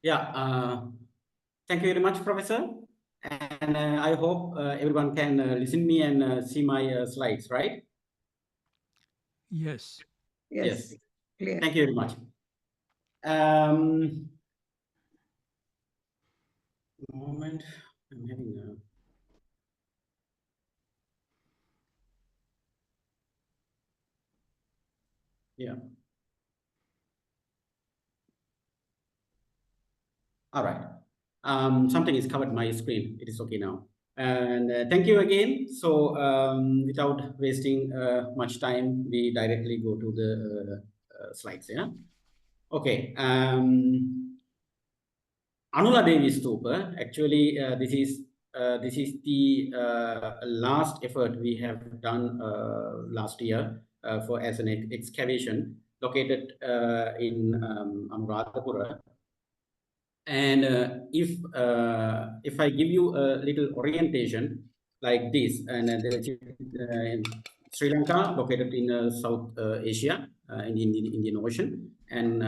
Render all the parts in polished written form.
Yeah, thank you very much, Professor. And I hope everyone can listen me and see my slides, right? Yes. Yes. Clear. Thank you very much. Moment. I'm having a... Yeah. All right. Something is covered my screen. It is okay now. And thank you again. So without wasting much time, we directly go to the slides. Yeah. Okay. Anula Devi Stupa. Actually, this is the last effort we have done last year for as an excavation located in Anuradhapura. And if I give you a little orientation like this, and in Sri Lanka, located in South Asia, in the Indian Ocean, and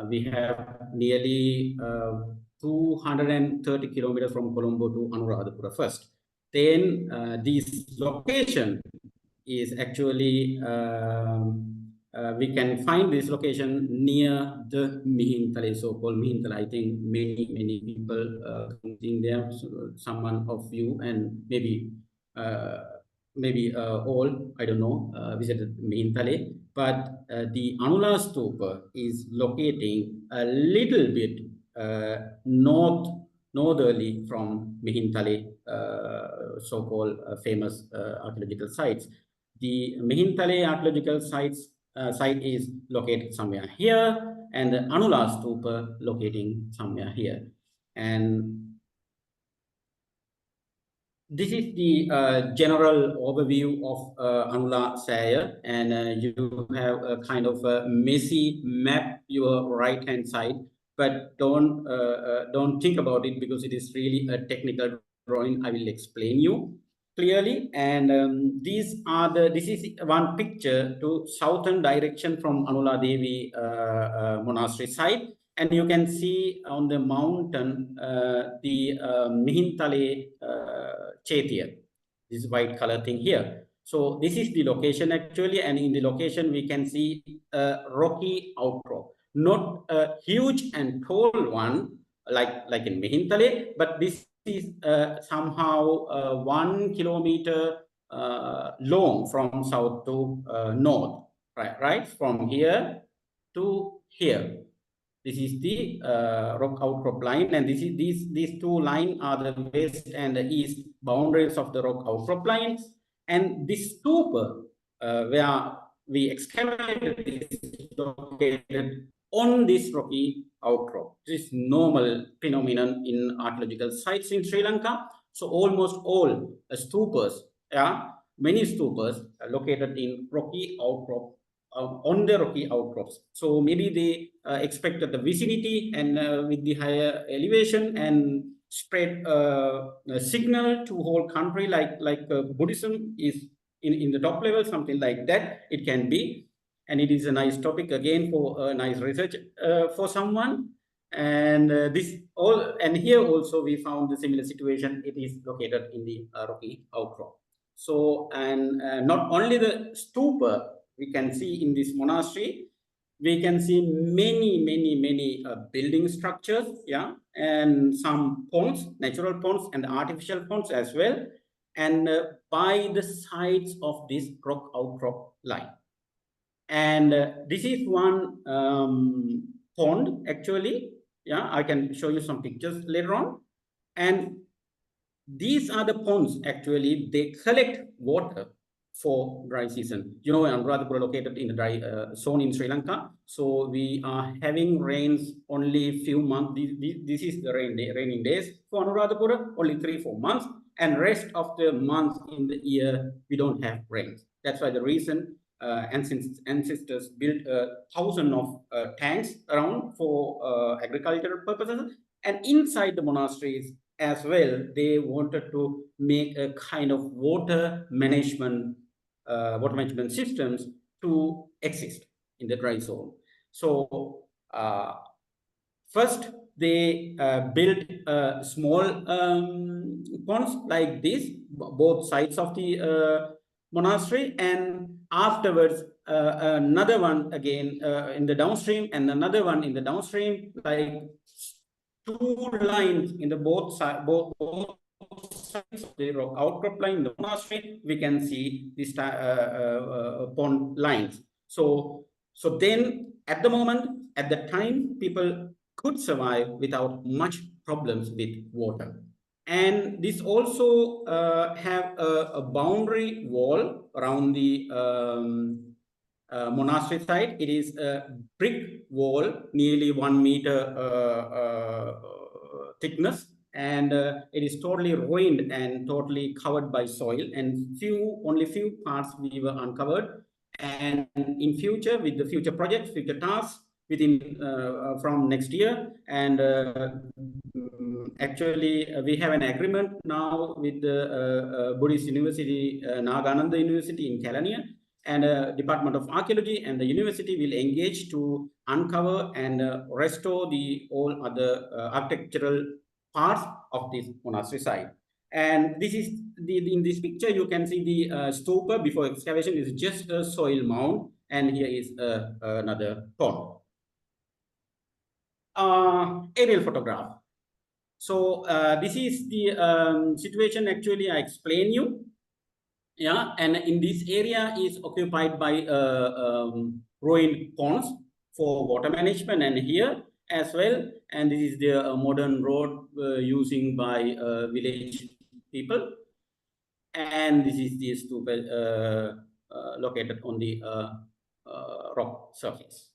we have nearly 230 kilometers from Colombo to Anuradhapura first. Then this location is actually we can find this location near the Mihintale, so-called Mihintale. I think many people in there. So someone of you and maybe all, I don't know, visited Mihintale. But the Anula Stupa is locating a little bit northerly from Mihintale, so-called famous archaeological sites. The Mihintale archaeological site is located somewhere here, and the Anula Stupa locating somewhere here. And this is the general overview of Anula Saya, and you have a kind of a messy map your right hand side, but don't think about it because it is really a technical drawing. I will explain you clearly. And this is one picture to southern direction from Anula Devi Monastery site. And you can see on the mountain the Mihintale Chetia, this white color thing here. So this is the location actually, and in the location we can see a rocky outcrop, not a huge and tall one like in Mihintale, but this is somehow 1 kilometer long from south to north, right? From here to here. This is the rock outcrop line, and these two lines are the west and the east boundaries of the rock outcrop lines. And this stupa, where we excavated, is located on this rocky outcrop. This is normal phenomenon in archaeological sites in Sri Lanka. So almost all stupas, many stupas are located in rocky outcrop, on the rocky outcrops. So maybe they expected the vicinity and with the higher elevation and spread a signal to whole country like Buddhism is in the top level, something like that it can be. And it is a nice topic again for a nice research for someone. And here also we found the similar situation. It is located in the rocky outcrop. So, and not only the stupa we can see in this monastery, we can see many building structures, and some ponds, natural ponds and artificial ponds as well, and by the sides of this rock outcrop line. And this is one pond actually. I can show you some pictures later on. And these are the ponds actually, they collect water for dry season. You know, Anuradhapura located in the dry zone in Sri Lanka. So we are having rains only few months. This is the raining days for Anuradhapura, only 3-4 months. And rest of the months in the year, we don't have rains. That's why the reason ancestors built 1,000 of tanks around for agricultural purposes. And inside the monasteries as well, they wanted to make a kind of water management systems to exist in the dry zone. So first they built small ponds like this, both sides of the monastery, and afterwards another one again in the downstream, and another one in the downstream, like two lines in the both sides of the rock outcrop line in the monastery. We can see these pond lines. So then at the moment, at the time, people could survive without much problems with water. And this also have a boundary wall around the monastery side. It is a brick wall, nearly 1 meter thickness, and it is totally ruined and totally covered by soil, and only few parts we were uncovered. And in future, with the future projects, future tasks, within from next year, and actually we have an agreement now with the Buddhist University, Nagananda University in Kelaniya, and Department of Archaeology, and the university will engage to uncover and restore the all other architectural parts of this monastery site. And this is in this picture you can see the stupa before excavation is just a soil mound, and here is another pond. Aerial photograph. So this is the situation actually I explain you. Yeah, and in this area is occupied by ruined ponds for water management, and here as well. And this is the modern road using by village people. And this is the stupa located on the rock surface.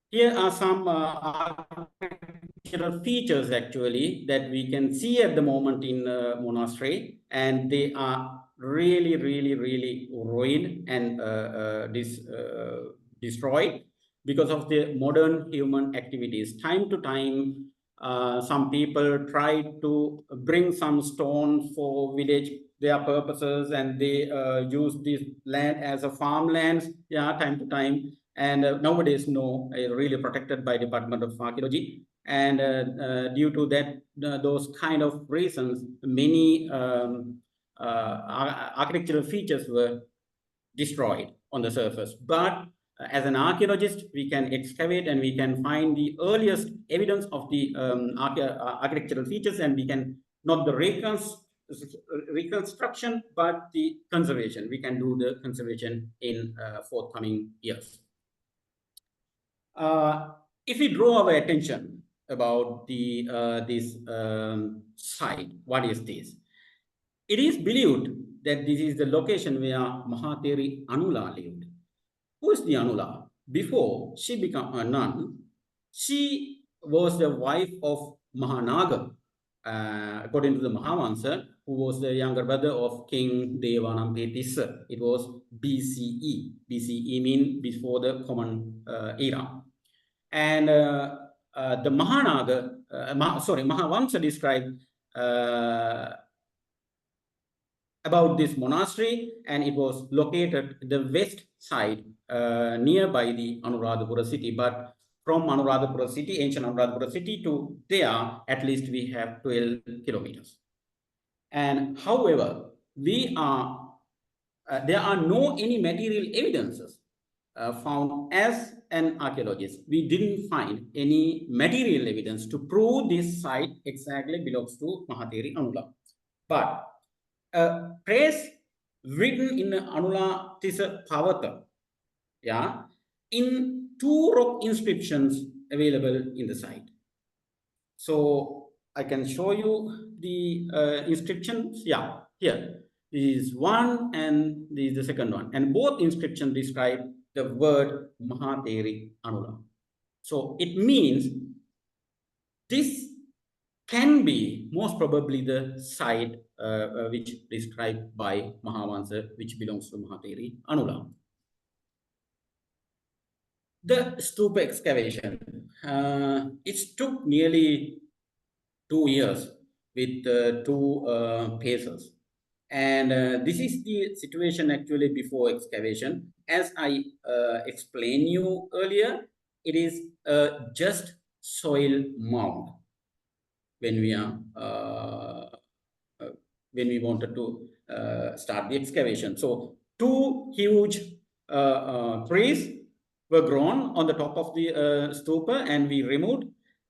Here are some architectural features actually that we can see at the moment in monastery, and they are really ruined and destroyed because of the modern human activities. Time to time, some people try to bring some stones for village their purposes, and they use this land as a farmland, yeah, time to time. And nowadays, no, really protected by Department of Archaeology. And due to that, those kind of reasons, many architectural features were destroyed on the surface. But as an archaeologist, we can excavate and we can find the earliest evidence of the architectural features, and we can not the reconstruction, but the conservation. We can do the conservation in forthcoming years. If we draw our attention about the this site, what is this? It is believed that this is the location where Mahatheri Anula lived. Who is the Anula? Before she became a nun, she was the wife of Mahanaga, according to the Mahavansa, who was the younger brother of King Devanampetissa. It was BCE. BCE means before the Common Era. And the Mahavansa described about this monastery, and it was located the west side nearby the Anuradhapura city. But from Anuradhapura city, ancient Anuradhapura city, to there, at least we have 12 kilometers. And however, there are no any material evidences found. As an archaeologist, we didn't find any material evidence to prove this site exactly belongs to Mahatheri Anula. But a praise written in Anula Tisa Pavata, yeah, in 2 rock inscriptions available in the site. So I can show you the inscriptions. Yeah, here. This is one and this is the second one. And both inscriptions describe the word Mahatheri Anula. So it means this can be most probably the site which described by Mahavansa, which belongs to Mahatheri Anula. The stupa excavation, it took nearly 2 years with 2 phases. And this is the situation actually before excavation. As I explained you earlier, it is just soil mound when we are when we wanted to start the excavation. So two huge trees were grown on the top of the stupa, and we removed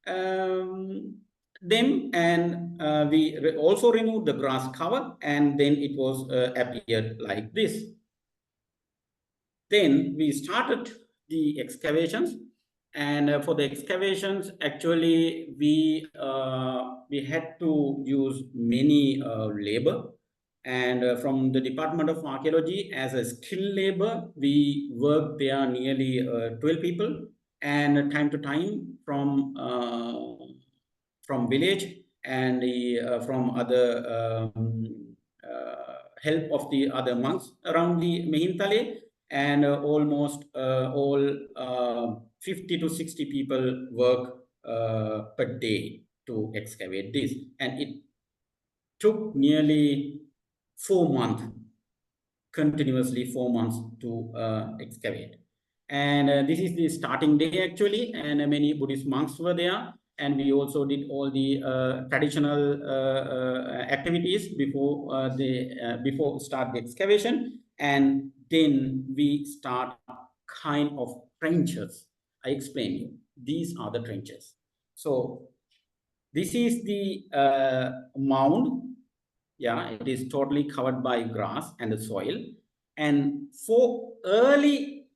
them, and we also removed the grass cover, and then it was appeared like this. Then we started the excavations, and for the excavations, actually we had to use many labor, and from the Department of Archaeology, as a skilled labor, we worked there nearly 12 people, and time to time from village and from other help of the other monks around the Mihintale, and almost all 50 to 60 people work per day to excavate this, and it took nearly 4 months, continuously 4 months to excavate. And this is the starting day actually, and many Buddhist monks were there, and we also did all the traditional activities before before start the excavation, and then we start kind of trenches. I explain you. These are the trenches. So this is the mound. Yeah, it is totally covered by grass and the soil. And for early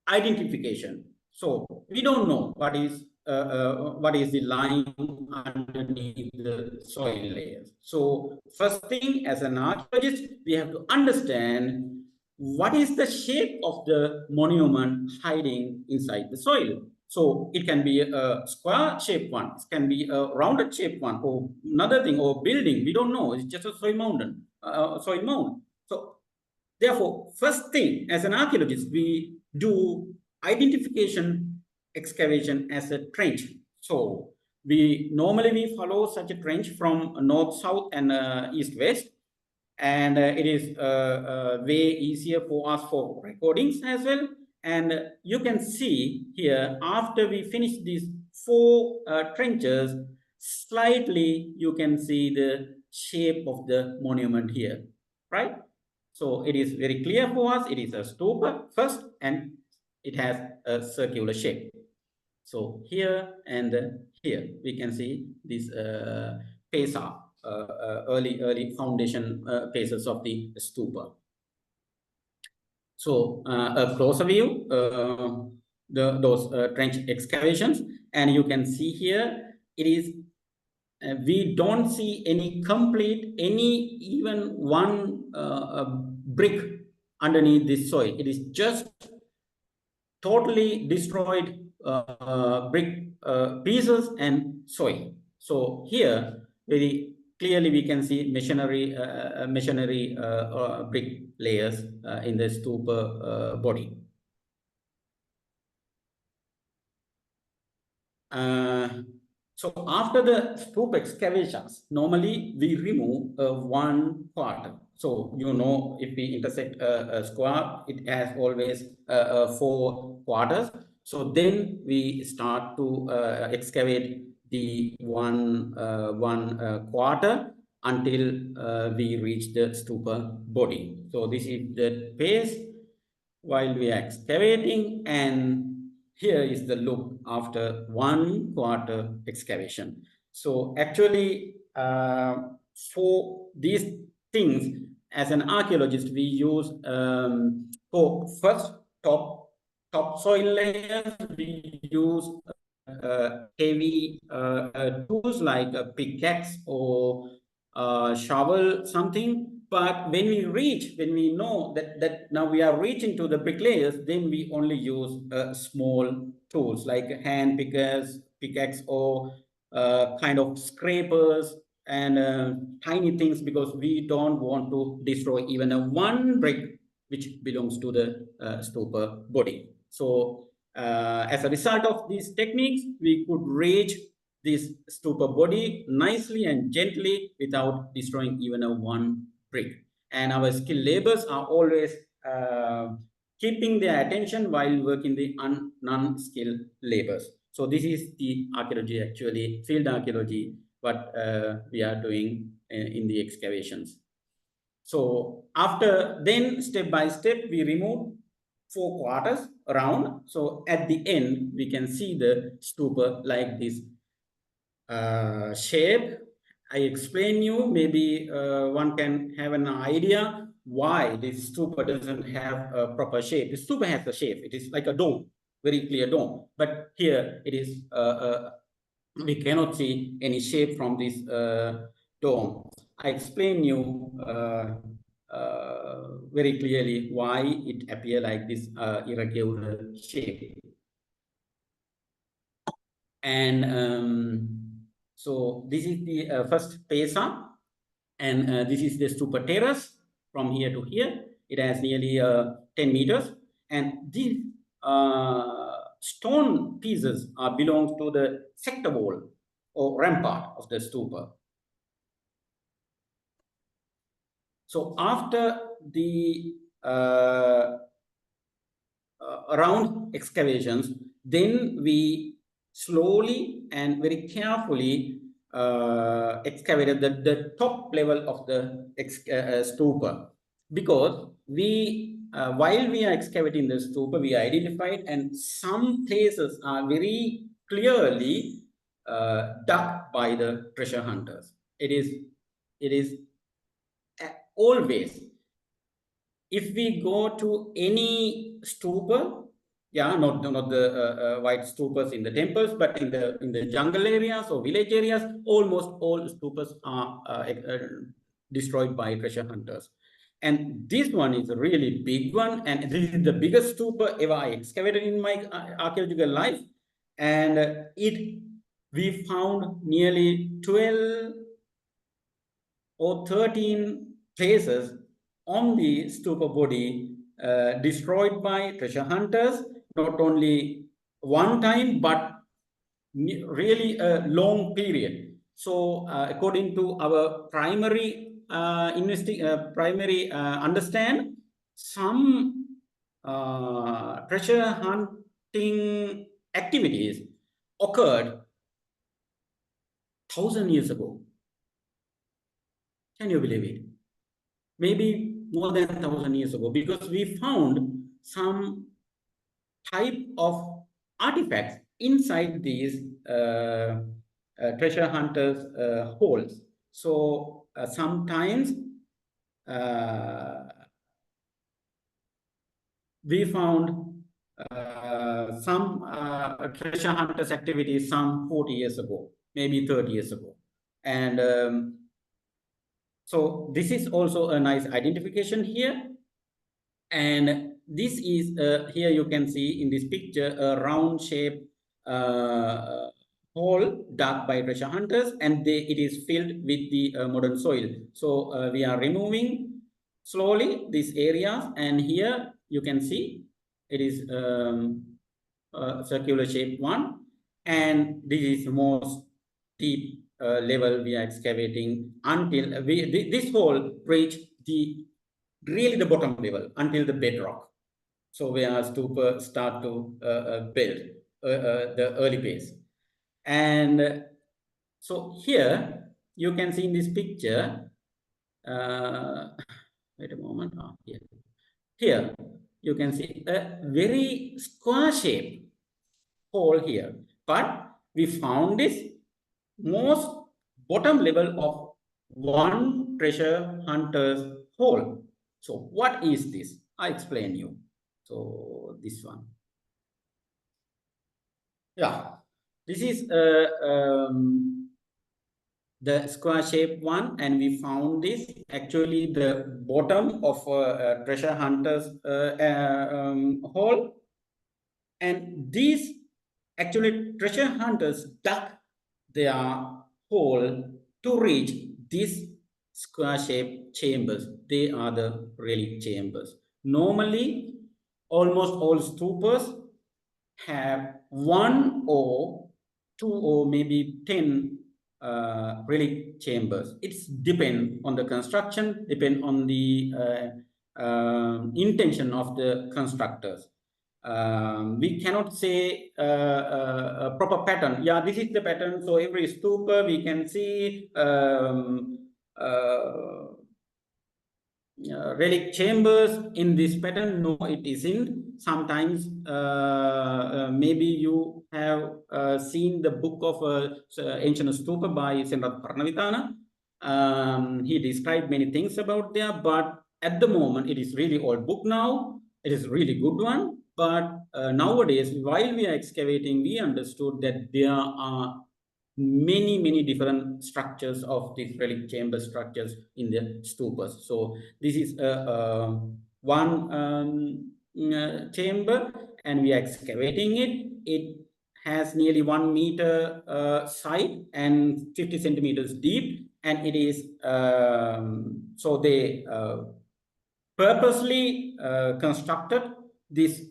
identification, so we don't know what is the line underneath the soil layers. So first thing, as an archaeologist, we have to understand what is the shape of the monument hiding inside the soil. So it can be a square shaped one, it can be a rounded shaped one, or another thing, or building. We don't know. It's just a soil mound. So therefore, first thing, as an archaeologist, we do identification excavation as a trench. So we normally follow such a trench from north, south, and east, west, and it is way easier for us for recordings as well. And you can see here, after we finish these four trenches, slightly you can see the shape of the monument here, right? So it is very clear for us. It is a stupa first, and it has a circular shape. So here and here we can see this pesa, early foundation phases of the stupa. So a closer view, those trench excavations, and you can see here it is. We don't see any complete, even one brick underneath this soil. It is just totally destroyed brick pieces and soil. So here, very clearly we can see machinery brick layers in the stupa body. So after the stupa excavations, normally we remove one quarter. So, you know, if we intersect a square, it has always 4 quarters. So then we start to excavate the one quarter until we reach the stupa body. So this is the phase while we are excavating, and here is the look after 1 quarter excavation. So actually, for these things, as an archaeologist, we use for first top soil layers, we use heavy tools like a pickaxe or shovel, something. But when we know that now we are reaching to the bricklayers, then we only use small tools like hand pickaxe, or kind of scrapers and tiny things, because we don't want to destroy even a one brick which belongs to the stupa body. So as a result of these techniques, we could reach this stupa body nicely and gently without destroying even a one brick. And our skilled laborers are always keeping their attention while working the non-skilled labors. So this is the archaeology, actually, field archaeology, what we are doing in the excavations. So after then, step by step, we remove 4 quarters around. So at the end, we can see the stupa like this shape. I explain you, maybe one can have an idea why this stupa doesn't have a proper shape. The stupa has a shape. It is like a dome, very clear dome. But here it is, we cannot see any shape from this dome. I explain you very clearly why it appear like this irregular shape. And so this is the first pesa, and this is the stupa terrace from here to here. It has nearly 10 meters, and these stone pieces belong to the sector wall or rampart of the stupa. So after the around excavations, then we slowly and very carefully excavated the top level of the stupa, because we while we are excavating the stupa, we identified, and some places are very clearly dug by the treasure hunters. It is always, if we go to any stupa, yeah, not the white stupas in the temples, but in the jungle areas or village areas, almost all stupas are destroyed by treasure hunters. And this one is a really big one, and this is the biggest stupa ever I excavated in my archaeological life. And we found nearly 12 or 13 places on the stupa body destroyed by treasure hunters, not only one time, but really a long period. So according to our primary understand, some treasure hunting activities occurred 1,000 years ago. Can you believe it? Maybe more than 1,000 years ago, because we found some type of artifacts inside these treasure hunters' holes. So sometimes we found some treasure hunters' activities some 40 years ago, maybe 30 years ago. And so this is also a nice identification here. And this is, here you can see in this picture, a round shaped hole dug by treasure hunters, and it is filled with the modern soil. So we are removing slowly these areas, and here you can see it is circular shaped one, and this is the most deep level we are excavating until this hole reached really the bottom level, until the bedrock. So where stupa start to build the early base. And so here you can see in this picture, wait a moment, here you can see a very square shaped hole here, but we found this most bottom level of one treasure hunter's hole. So what is this? I explain you. So this one. Yeah, this is the square shaped one, and we found this actually the bottom of a treasure hunter's hole. And these actually treasure hunters dug their hole to reach these square-shaped chambers. They are the relic chambers. Normally, almost all stupas have 1 or 2 or maybe 10 relic chambers. It's depend on the construction, depend on the intention of the constructors. we cannot say a proper pattern. Yeah, this is the pattern. So every stupa we can see relic chambers in this pattern. No, it isn't. Sometimes maybe you have seen the book of ancient stupa by Senrat Parnavitana. He described many things about there, but at the moment it is really old book now. It is really good one. But nowadays, while we are excavating, we understood that there are many different structures of these relic chamber structures in the stupas. So this is one chamber, and we are excavating it. It has nearly 1 meter side and 50 centimeters deep, and it is so they purposely constructed this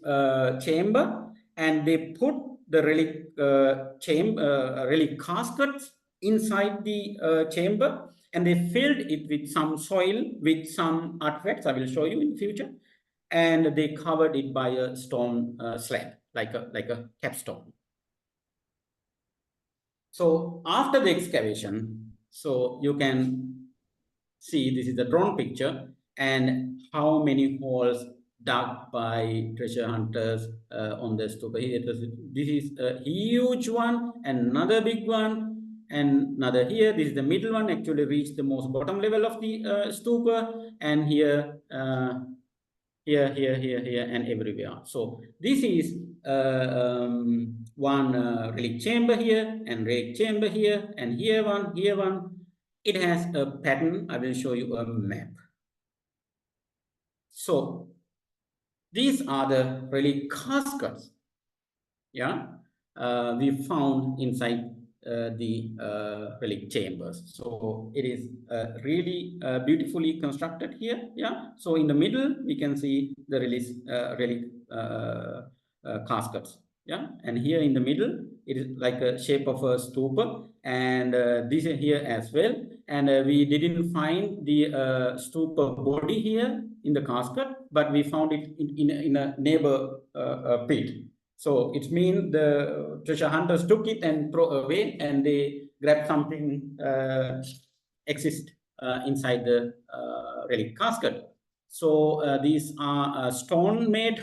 chamber, and they put the relic relic caskets inside the chamber, and they filled it with some soil with some artifacts. I will show you in future, and they covered it by a stone slab, like a capstone. So after the excavation, so you can see this is the drone picture, and how many holes dug by treasure hunters on the stupa. This is a huge one, and another big one, and another here. This is the middle one, actually reached the most bottom level of the stupa, and here, here, and everywhere. So this is one relic chamber here, and relic chamber here, and here one, here one. It has a pattern. I will show you a map. So these are the relic caskets. Yeah, we found inside the relic chambers. So it is really beautifully constructed here. Yeah. So in the middle we can see the relic caskets. Yeah, and here in the middle it is like a shape of a stupa, and this here as well. And we didn't find the stupa body here in the casket, but we found it in a neighbor pit. So it means the treasure hunters took it and throw away, and they grabbed something exist inside the relic casket. So these are stone-made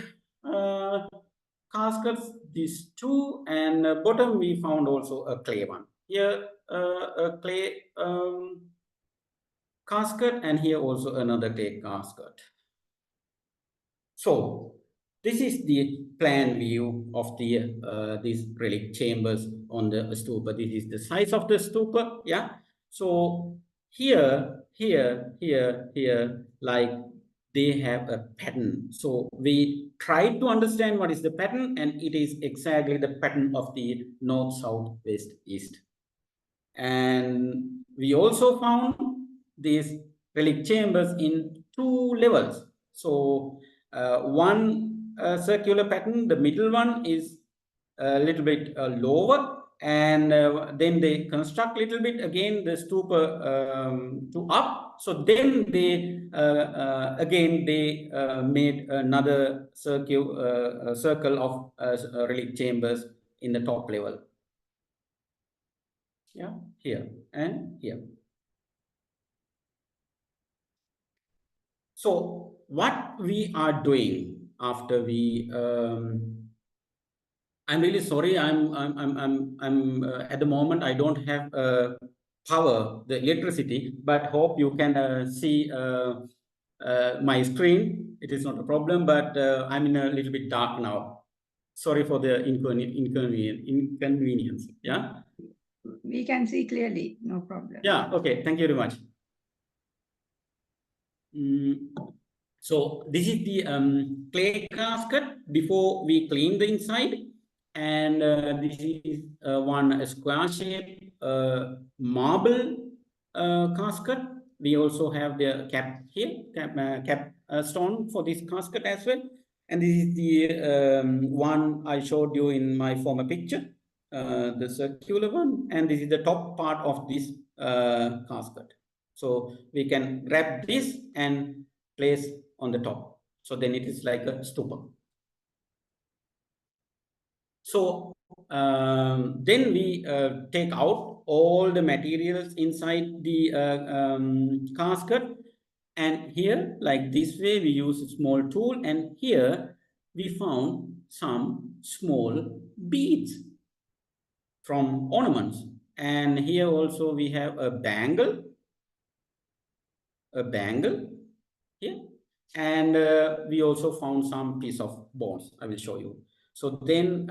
caskets, these two, and bottom we found also a clay one. Here a clay casket, and here also another clay casket. So this is the plan view of the these relic chambers on the stupa. This is the size of the stupa. Yeah. So here, like they have a pattern. So we tried to understand what is the pattern, and it is exactly the pattern of the north, south, west, east. And we also found these relic chambers in 2 levels. So one circular pattern, the middle one is a little bit lower, and then they construct a little bit again the stupa to up. So then they again they made another circle of relic chambers in the top level. Yeah, here and here. So what we are doing after we I'm really sorry. I'm at the moment I don't have power, the electricity, but hope you can see my screen. It is not a problem, but I'm in a little bit dark now. Sorry for the inconvenience. Yeah. We can see clearly, no problem. Yeah. Okay. Thank you very much. So this is the clay casket before we clean the inside, and this is one square shape marble casket. We also have the cap here, cap stone for this casket as well. And this is the one I showed you in my former picture, the circular one, and this is the top part of this casket. So we can grab this and place on the top. So then it is like a stupa. So then we take out all the materials inside the casket, and here, like this way, we use a small tool, and here we found some small beads from ornaments. And here also we have a bangle here, and we also found some piece of bones. I will show you. So then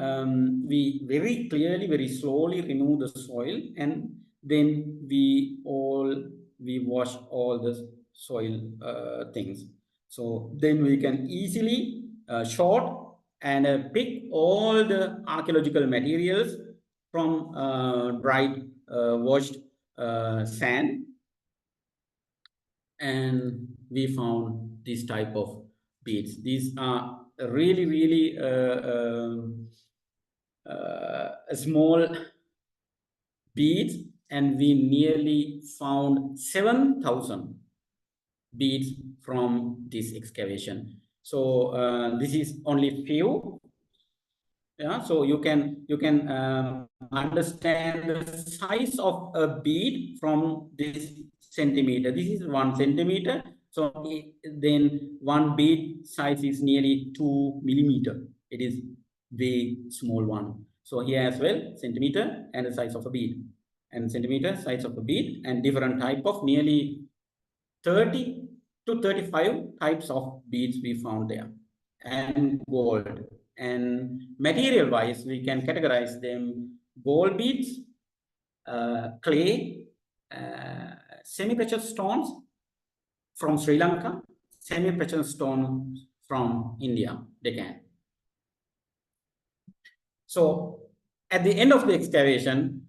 we very clearly, very slowly remove the soil, and then we wash all the soil things. So then we can easily sort and pick all the archaeological materials from dried washed sand, and we found this type of beads. These are really, really small beads, and we nearly found 7,000 beads from this excavation. So this is only few. Yeah, so you can understand the size of a bead from this centimeter. This is 1 centimeter. So then one bead size is nearly 2 millimeter. It is the small one. So here as well, centimeter and the size of a bead, and centimeter size of a bead, and different type of nearly 30 to 35 types of beads we found there, and gold. And material wise, we can categorize them: gold beads, clay, semi-precious stones from Sri Lanka, semi-precious stones from India, Deccan. So at the end of the excavation,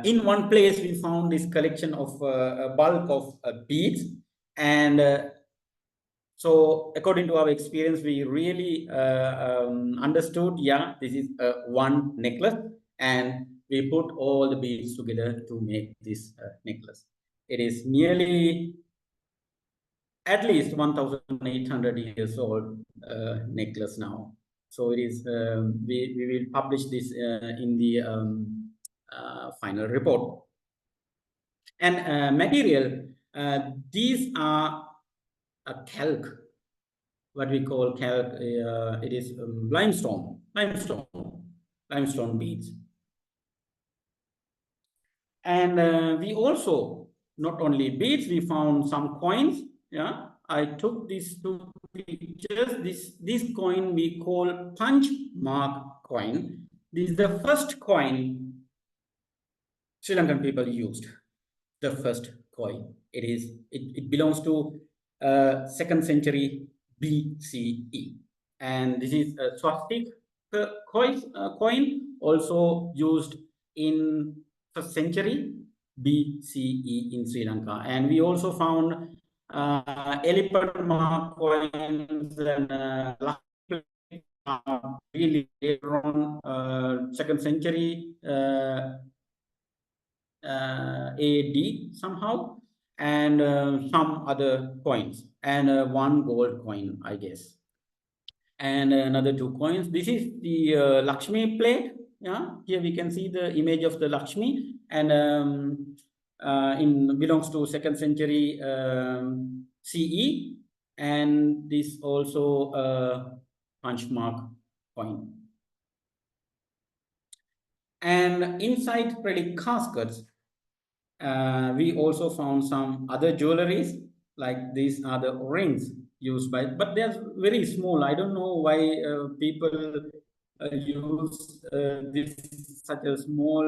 in one place we found this collection of a bulk of beads, and so according to our experience, we really understood, yeah, this is one necklace, and we put all the beads together to make this necklace. It is nearly at least 1,800 years old necklace now. So it is, we will publish this in the final report. And material, these are a calc, what we call calc. It is limestone beads. And we also, not only beads, we found some coins. Yeah, I took these 2 pictures. This coin we call punch mark coin. This is the first coin Sri Lankan people used. The first coin. It belongs to 2nd century BCE, and this is a swastik coin, also used in 1st century BCE in Sri Lanka. And we also found elephant mark coins and really later on 2nd century AD somehow, and some other coins, and 1 gold coin, I guess, and another 2 coins. This is the Lakshmi plate. Yeah, here we can see the image of the Lakshmi, and belongs to 2nd century CE, and this also punch mark coin. And inside relic caskets, we also found some other jewelries, like these are the rings used by, but they're very small. I don't know why people use this such a small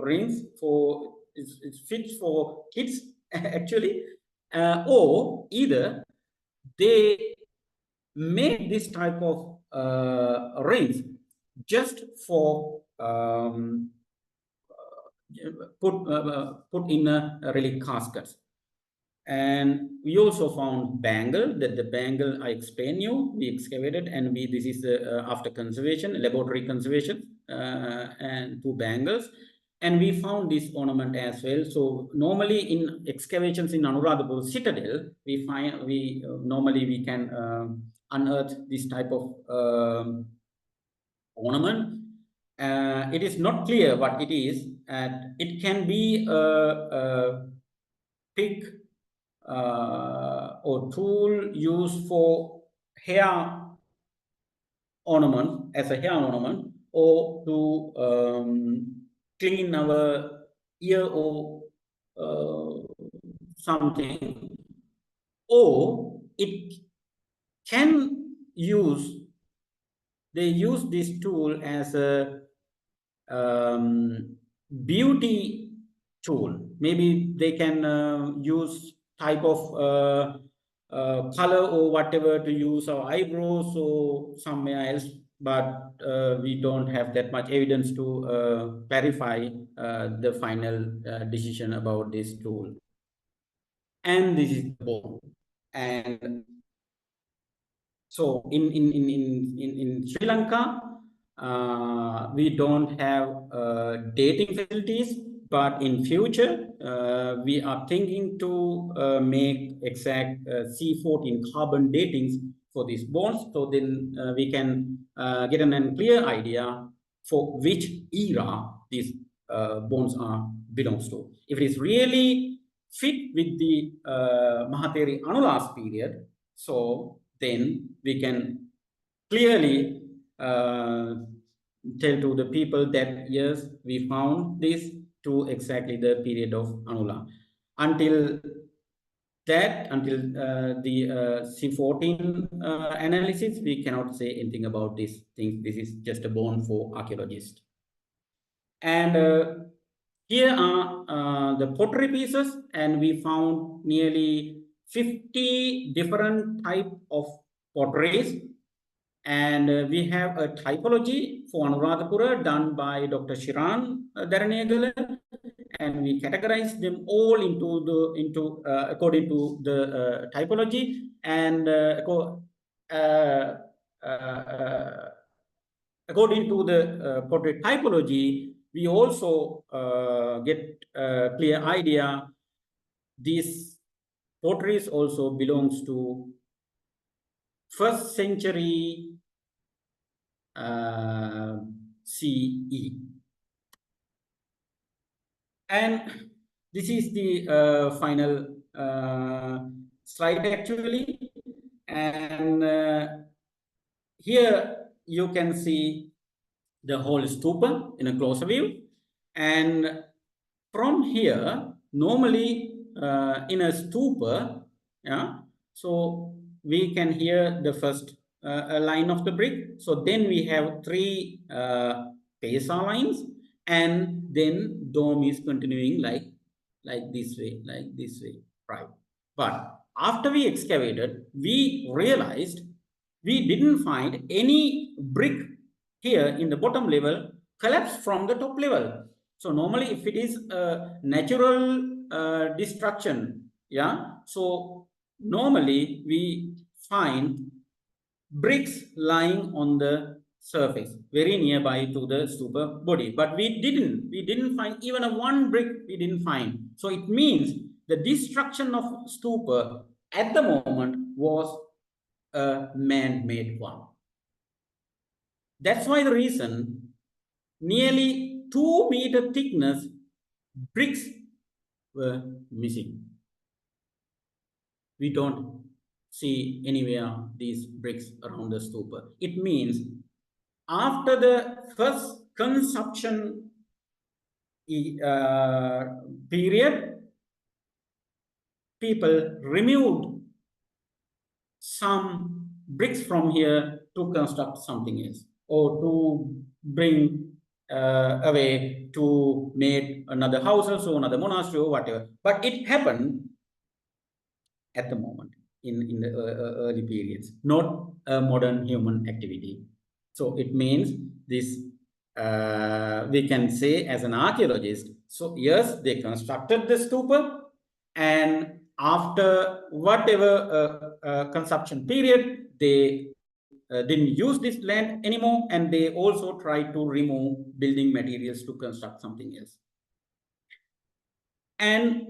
rings for. It fits for kids actually, or either they made this type of rings just for put in a relic caskets. And we also found bangle. That the bangle I explained you, we excavated, and this is after conservation, laboratory conservation, and 2 bangles. And we found this ornament as well. So normally in excavations in Anuradhapur citadel, normally we can unearthed this type of ornament. It is not clear what it is, and it can be a pick or tool used for hair ornament, as a hair ornament, or to clean our ear or something, or it can use, they use this tool as a beauty tool. Maybe they can use type of color or whatever to use our eyebrows or somewhere else, but we don't have that much evidence to clarify the final decision about this tool. And this is the bone. And so in Sri Lanka, we don't have dating facilities, but in future, we are thinking to make exact C14 carbon datings for these bones. So then we can get a clear idea for which era these bones belongs to. If it is really fit with the Mahatheri Anula's period, so then we can clearly tell to the people that yes, we found this to exactly the period of Anula. Until that, until the C14 analysis, we cannot say anything about this thing. This is just a bone for archaeologists. And here are the pottery pieces, and we found nearly 50 different type of potteries. And we have a typology for Anuradhapura done by Dr. Shiran Dharanegala, and we categorize them all into according to the typology, and according to the portrait typology, we also get a clear idea. These potteries also belongs to 1st century CE. And this is the final slide actually. And here you can see the whole stupa in a closer view. And from here, normally in a stupa, yeah, so we can hear the first line of the brick. So then we have 3 pesa lines, and then dome is continuing like this way, right? But after we excavated, we realized we didn't find any brick here in the bottom level collapsed from the top level. So normally if it is a natural destruction, yeah, so normally we find bricks lying on the surface very nearby to the stupa body, but we didn't find even a one brick. We didn't find. So it means the destruction of stupa at the moment was a man-made one. That's why the reason nearly 2-meter thickness bricks were missing. We don't see anywhere these bricks around the stupa. It means after the first consumption period, people removed some bricks from here to construct something else, or to bring away to make another houses or another monastery or whatever. But it happened at the moment in the early periods, not a modern human activity. So it means this, we can say as an archaeologist, so yes, they constructed the stupa, and after whatever consumption period, they didn't use this land anymore, and they also tried to remove building materials to construct something else. And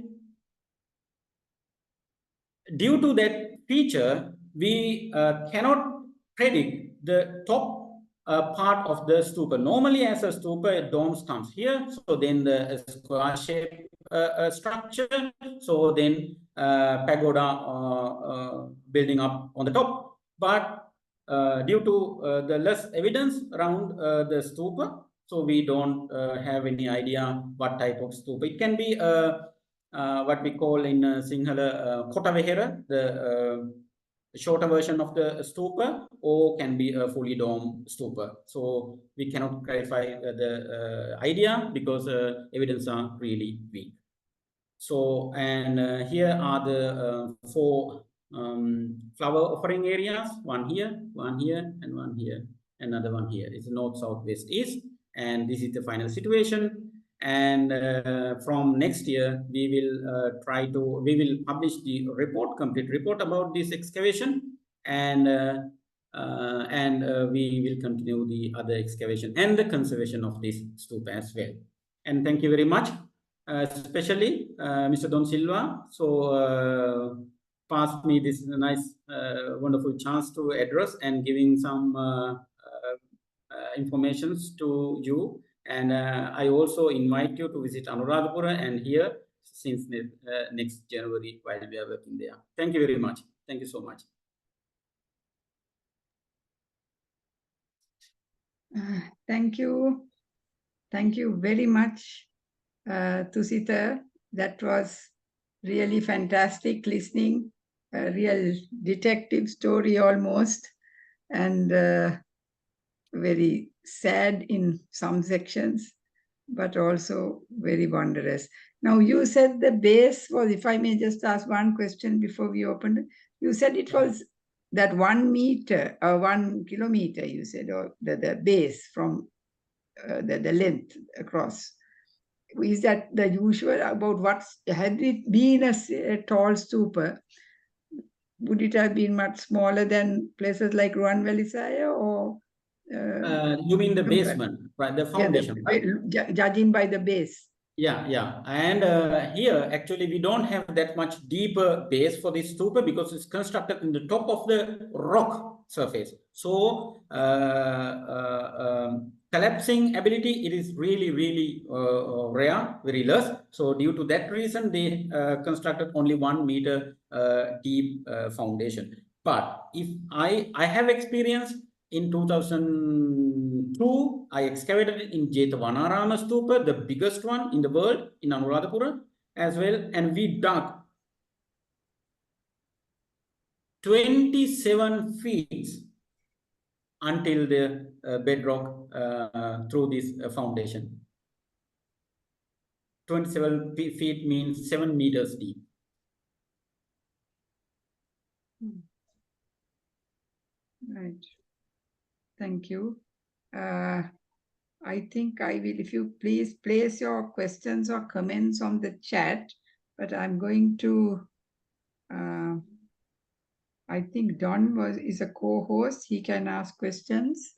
due to that feature, we cannot predict the top part of the stupa. Normally, as a stupa, dome comes here, so then the square shape structure, so then pagoda building up on the top. But due to the less evidence around the stupa, so we don't have any idea what type of stupa. It can be what we call in Sinhala Kotavehera, the shorter version of the stupa, or can be a fully domed stupa. So we cannot clarify the idea because evidence are really weak. So, and here are the four flower offering areas, one here, and one here, another one here. It's north, south, west, east, and this is the final situation. And from next year, we will we will publish the report, complete report about this excavation, and we will continue the other excavation and the conservation of this stupa as well. And thank you very much. Especially Mr. Don Silva, so passed me this nice, wonderful chance to address and giving some informations to you. And I also invite you to visit Anuradhapura and here since next January while we are working there. Thank you very much. Thank you so much. Thank you. Thank you very much. Thusitha, that was really fantastic listening, a real detective story almost, and very sad in some sections, but also very wondrous. Now, you said the base was, if I may just ask one question before we opened, you said it was that 1 meter or 1 kilometer, you said, or the base from the length across. Is that the usual about what's, had it been a tall stupa, would it have been much smaller than places like Ruanvelisaya, or you mean the basement, right? The foundation, right? Judging by the base. Yeah. And here, actually, we don't have that much deeper base for this stupa because it's constructed in the top of the rock surface. So, collapsing ability, it is really, really rare, very less. So, due to that reason, they constructed only 1 meter deep foundation. But if I have experience in 2002, I excavated in Jetavanarama Stupa, the biggest one in the world in Anuradhapura as well. And we dug 27 feet until the bedrock through this foundation. 27 feet means 7 meters deep. Right. Thank you. I think I will, if you please place your questions or comments on the chat, but I'm going to, I think Don is a co-host. He can ask questions.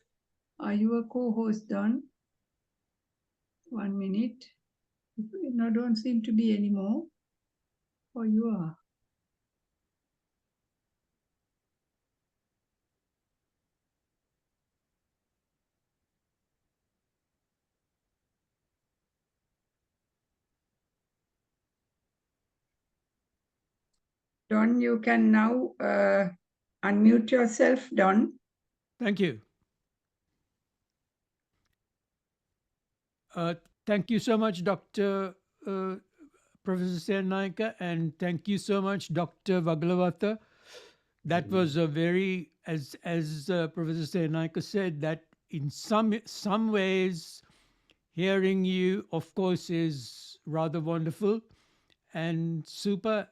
Are you a co-host, Don? 1 minute. No, don't seem to be anymore. Oh, you are. Don, you can now unmute yourself, Don. Thank you. Thank you so much, Dr. Professor Sennaika, and thank you so much, Dr. Wagalawatta. That was a very, as Professor Sennaika said, that in some ways, hearing you, of course, is rather wonderful and super.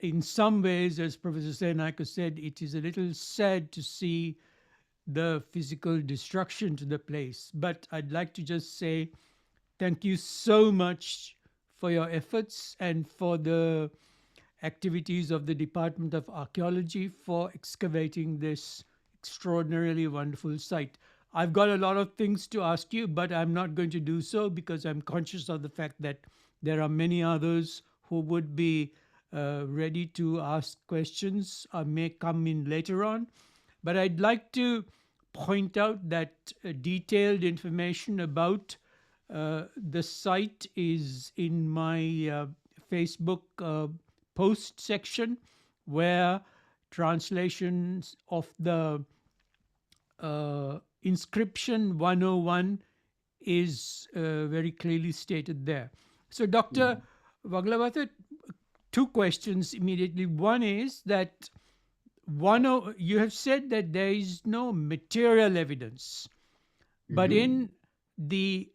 In some ways, as Professor Sennaika said, it is a little sad to see the physical destruction to the place. But I'd like to just say thank you so much for your efforts and for the activities of the Department of Archaeology for excavating this extraordinarily wonderful site. I've got a lot of things to ask you, but I'm not going to do so because I'm conscious of the fact that there are many others who would be ready to ask questions or may come in later on. But I'd like to point out that detailed information about the site is in my Facebook post section, where translations of the inscription 101 is very clearly stated there. So, Dr. Wagalawatta, two questions immediately. One is that you have said that there is no material evidence, but in the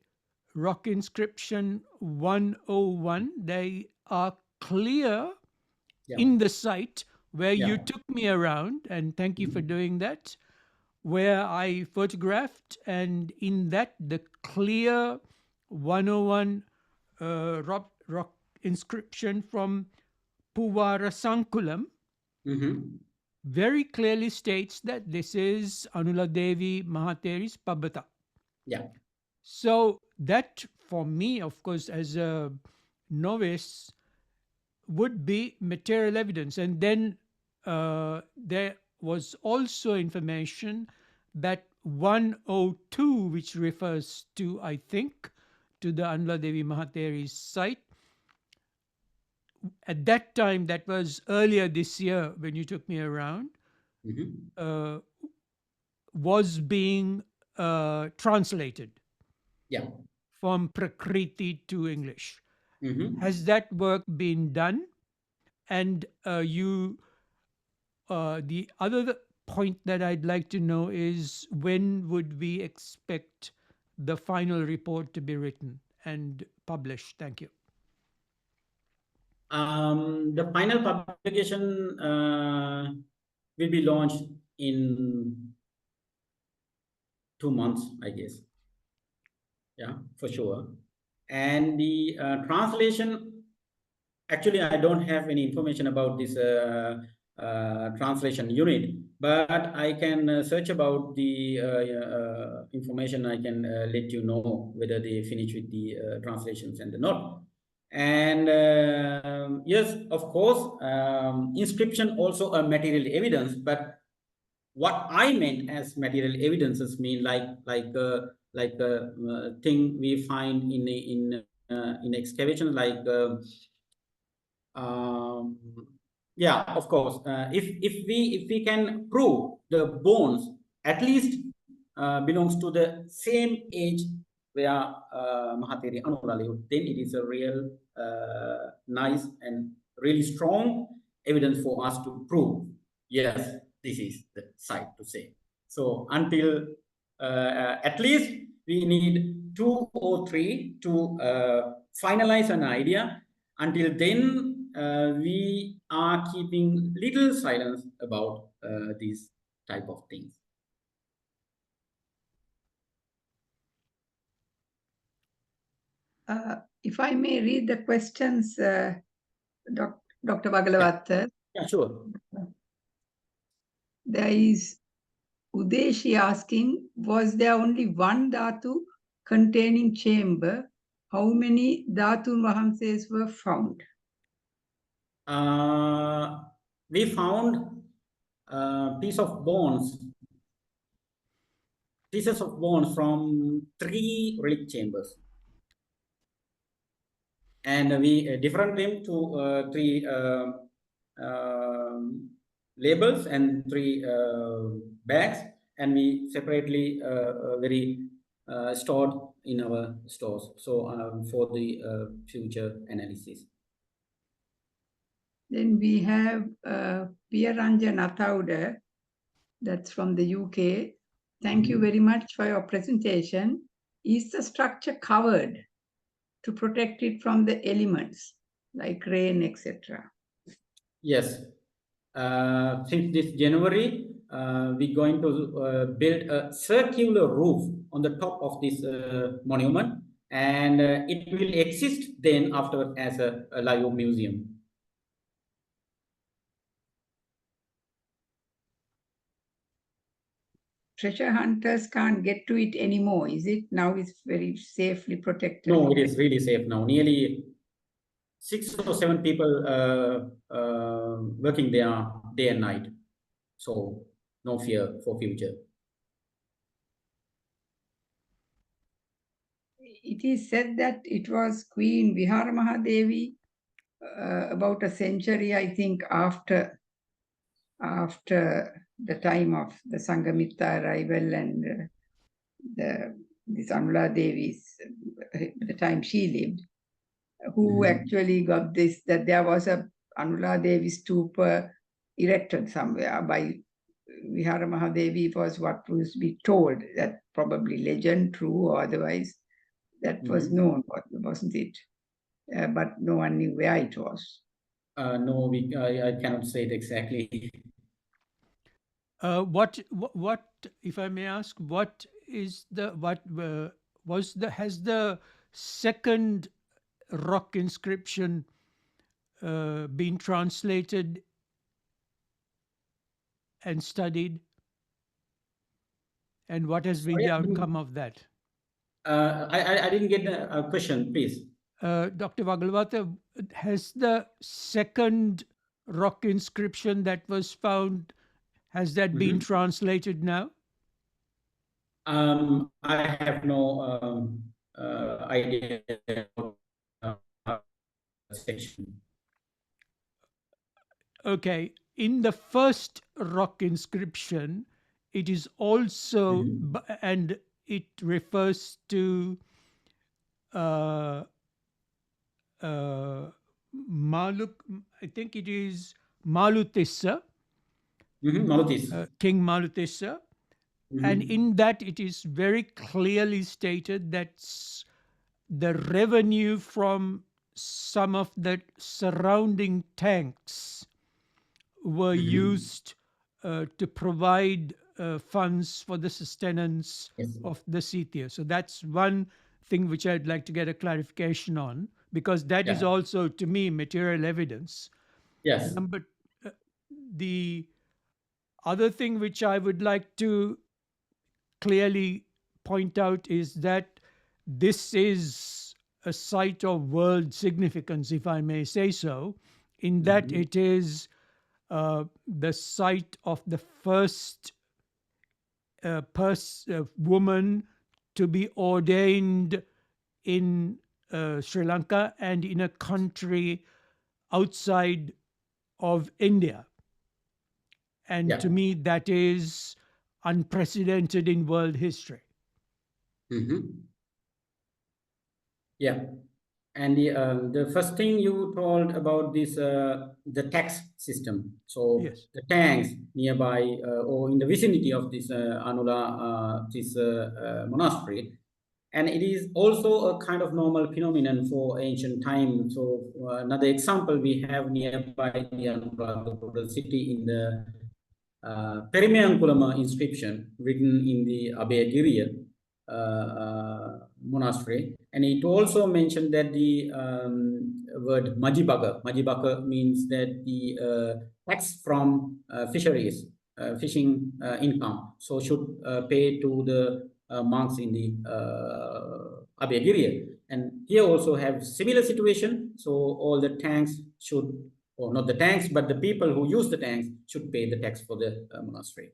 rock inscription 101, they are clear in the site where you took me around, and thank you for doing that, where I photographed, and in that the clear 101 rock inscription from Puvara Sankulam very clearly states that this is Anula Devi Mahatheri's Pabbata. Yeah. So that, for me, of course, as a novice, would be material evidence. And then there was also information that 102, which refers to, I think, to the Anula Devi Mahatheri's site. At that time, that was earlier this year when you took me around, was being translated from Prakriti to English. Has that work been done? And the other point that I'd like to know is, when would we expect the final report to be written and published? Thank you. The final publication will be launched in 2 months, I guess. Yeah, for sure. And the translation, actually, I don't have any information about this translation unit, but I can search about the information. I can let you know whether they finish with the translations and not. And yes, of course, inscription also a material evidence, but what I meant as material evidences mean like a thing we find in excavation, like yeah, of course, if we can prove the bones at least belongs to the same age where Mahatheri Anula lived, then it is a real nice and really strong evidence for us to prove, yes, this is the site to say. So until at least we need 2 or 3 to finalize an idea. Until then, we are keeping little silence about these type of things. If I may read the questions, Dr. Wagalawatta. Yeah, sure. There is Udeshi asking, was there only one Dhatu containing chamber? How many Dhatun Vahamses were found? We found pieces of bones from 3 relic chambers. And we different them to 3 labels and 3 bags, and we separately very stored in our stores. So for the future analysis. Then we have Piyaranjan Athauda, that's from the UK. Thank you very much for your presentation. Is the structure covered to protect it from the elements like rain, etc.? Yes. Since this January, we're going to build a circular roof on the top of this monument, and it will exist then after as a live museum. Treasure hunters can't get to it anymore, is it? Now it's very safely protected. No, it is really safe now. Nearly 6 or 7 people working there day and night. So no fear for future. It is said that it was Queen Vihara Mahadevi about a century, I think, after the time of the Sanghamitta arrival and this Anula Devi's, the time she lived, who actually got this, that there was a Anula Devi Stupa erected somewhere by Vihara Mahadevi, was what was to be told, that probably legend, true or otherwise, that was known, wasn't it? But no one knew where it was. No, I cannot say it exactly. What, if I may ask, what is the, has the second rock inscription been translated and studied? And what has been the outcome of that? I didn't get a question, please. Dr. Wagalawatta, has the second rock inscription that was found, has that been translated now? I have no idea about section. Okay. In the first rock inscription, it is also, and it refers to Maluk, I think it is Malutissa, King Malutissa. And in that, it is very clearly stated that the revenue from some of the surrounding tanks were used to provide funds for the sustenance of the Scythia. So that's one thing which I'd like to get a clarification on, because that is also, to me, material evidence. Yes. The other thing which I would like to clearly point out is that this is a site of world significance, if I may say so, in that it is the site of the first woman to be ordained in Sri Lanka and in a country outside of India. And to me, that is unprecedented in world history. Yeah. And the first thing you told about this, the tax system. So the tanks nearby or in the vicinity of this Anula, this monastery, and it is also a kind of normal phenomenon for ancient time. So another example we have nearby the Anula city in the Perimeyankulama inscription written in the Abhayagiriya monastery, and it also mentioned that the word Majibaka means that the tax from fisheries, fishing income, so should pay to the monks in the Abhayagiriya. And here also have similar situation. So all the tanks should, or not the tanks, but the people who use the tanks should pay the tax for the monastery.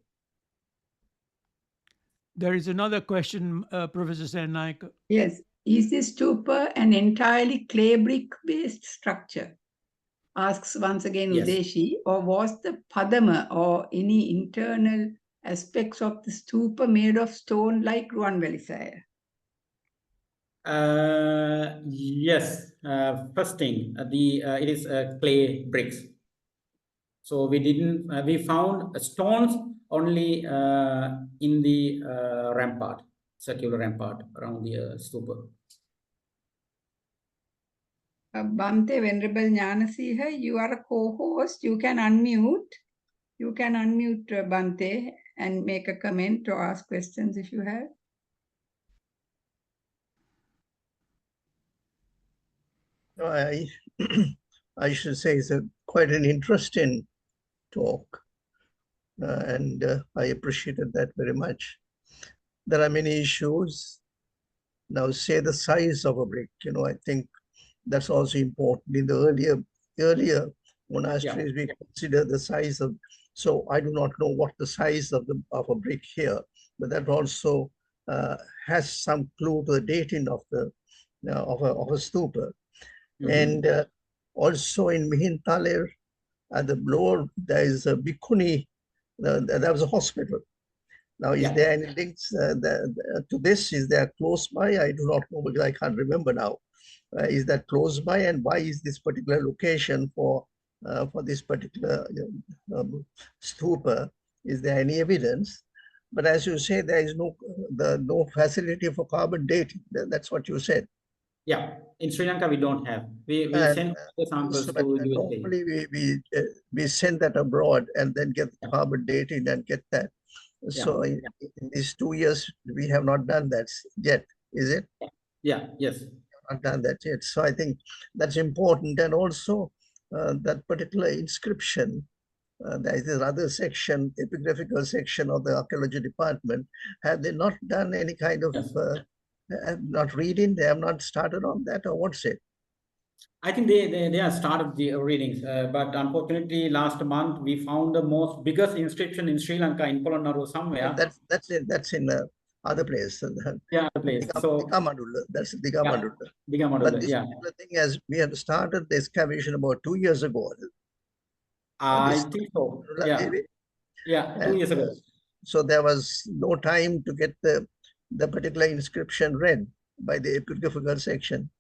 There is another question, Professor Sennaik. Yes. Is this stupa an entirely clay brick-based structure? Asks once again Udeshi. Or was the padama or any internal aspects of the stupa made of stone like Ruanvelli Saya? Yes. First thing, it is clay bricks. So we found stones only in the rampart, circular rampart around the stupa. Bhante, Venerable Jnanasiha, you are a co-host. You can unmute. You can unmute Bhante and make a comment or ask questions if you have. I should say it's quite an interesting talk, and I appreciated that very much. There are many issues. Now, say the size of a brick, I think that's also important. In the earlier monasteries, we consider the size of So I do not know what the size of a brick here, but that also has some clue to the dating of the of a stupa. And also in Mihintale, at the lower, there is a bhikkhuni. There was a hospital. Now, is there any links to this? Is there close by? I do not know because I can't remember now. Is that close by, and why is this particular location for this particular stupa? Is there any evidence? But as you say, there is no facility for carbon dating. That's what you said. Yeah, in Sri Lanka we don't have. We send the samples to USA. Normally we send that abroad and then get the carbon dating and get that. So in these 2 years we have not done that yet, is it? Yeah. Yes. Not done that yet. So I think that's important, and also that particular inscription. There is another section, epigraphical section of the archaeology department. Have they not done any kind of not reading? They have not started on that, or what's it? I think they have started the readings, but unfortunately, last month we found the most biggest inscription in Sri Lanka in Polonnaru somewhere. That's in other place. Yeah, other place. So that's Digamadula. But this particular thing, as we have started the excavation about 2 years ago. I think so. Yeah, 2 years ago. So there was no time to get the particular inscription read by the epigraphical section.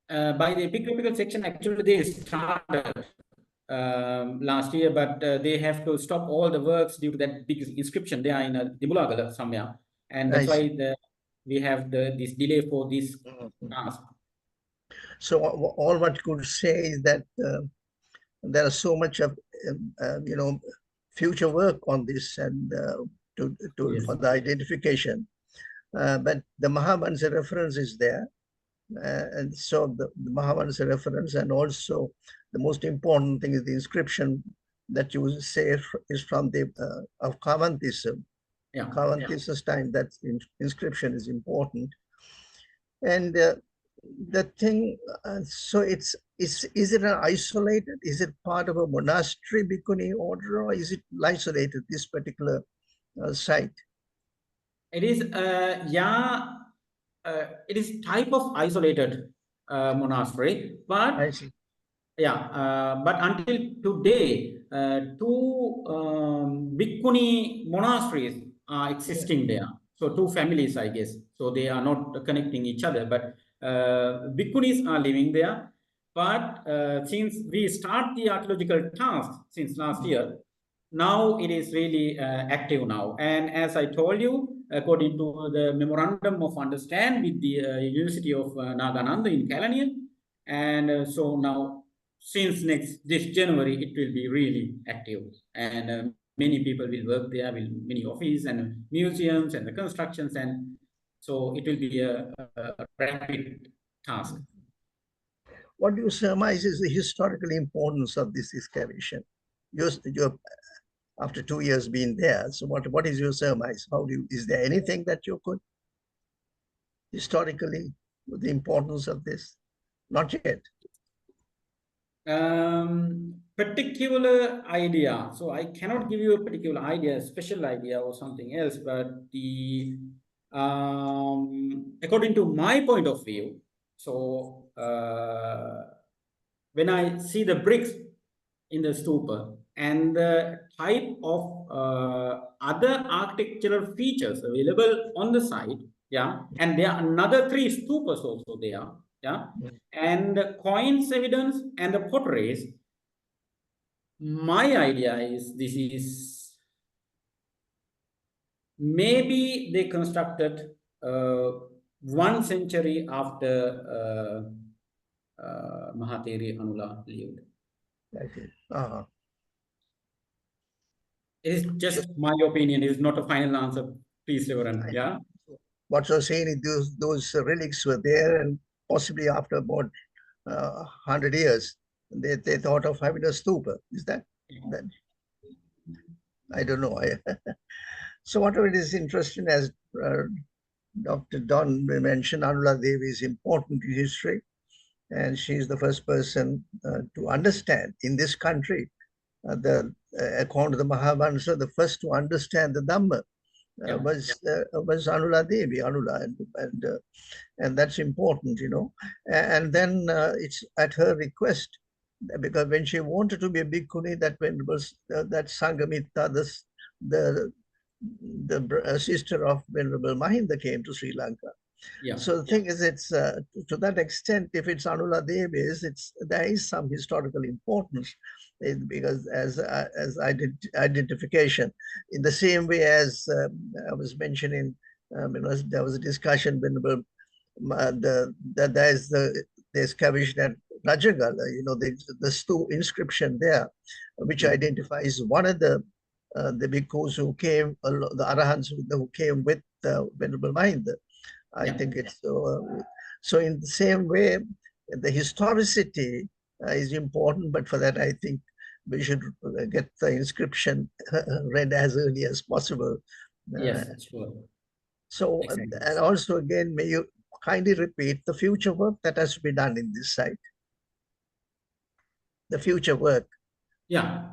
By the epigraphical section, actually they started last year, but they have to stop all the works due to that big inscription there in Dimulagala somewhere, and that's why we have this delay for this task. So all what could say is that there is so much of future work on this, and for the identification, but the Mahavansa reference is there. And so the Mahavansa reference, and also the most important thing is the inscription that you say is from the of Kavantism. Kavantis's time, that inscription is important. And the thing, so is it an isolated? Is it part of a monastery bhikkhuni order, or is it isolated, this particular site? It is it is type of isolated monastery, but but until today, 2 bhikkhuni monasteries are existing there. So 2 families, I guess. So they are not connecting each other, but bhikkhunis are living there. But since we start the archaeological task since last year, now it is really active now. And as I told you, according to the memorandum of understanding with the University of Nagananda in Kalanian, and so now since this January, it will be really active, and many people will work there, many offices and museums and the constructions, and so it will be a rapid task. What do you surmise is the historical importance of this excavation? You're after 2 years being there, so what is your surmise? Is there anything that you could historically, the importance of this? Not yet. Particular idea. So I cannot give you a particular idea, special idea or something else, but the according to my point of view, so when I see the bricks in the stupa and the type of other architectural features available on the site, and there are another 3 stupas also there, and the coins evidence and the potteries. My idea is this is maybe they constructed 1 century after Mahatheri Anula lived. It is just my opinion. It is not a final answer. Please, Reverend. Yeah. What you're saying is those relics were there, and possibly after about 100 years, they thought of having a stupa. Is that? I don't know. So whatever it is interesting, as Dr. Don mentioned, Anula Devi is important in history, and she is the first person to understand in this country the according to the Mahavansa, the first to understand the Dhamma was Anula Devi, and that's important, you know. And then it's at her request, because when she wanted to be a bhikkhuni, that that Sanghamitta, the sister of Venerable Mahinda, came to Sri Lanka. So the thing is, it's to that extent, if it's Anula Devi's, there is some historical importance, because as identification, in the same way as I was mentioning, there was a discussion when there's the excavation at Rajagala, you know, the inscription there, which identifies one of the bhikkhus who came, the arahants who came with Venerable Mahinda. I think it's so in the same way, the historicity is important, but for that, I think we should get the inscription read as early as possible. Yes, sure. So, Exactly. and also again, may you kindly repeat the future work that has to be done in this site? The future work. Yeah.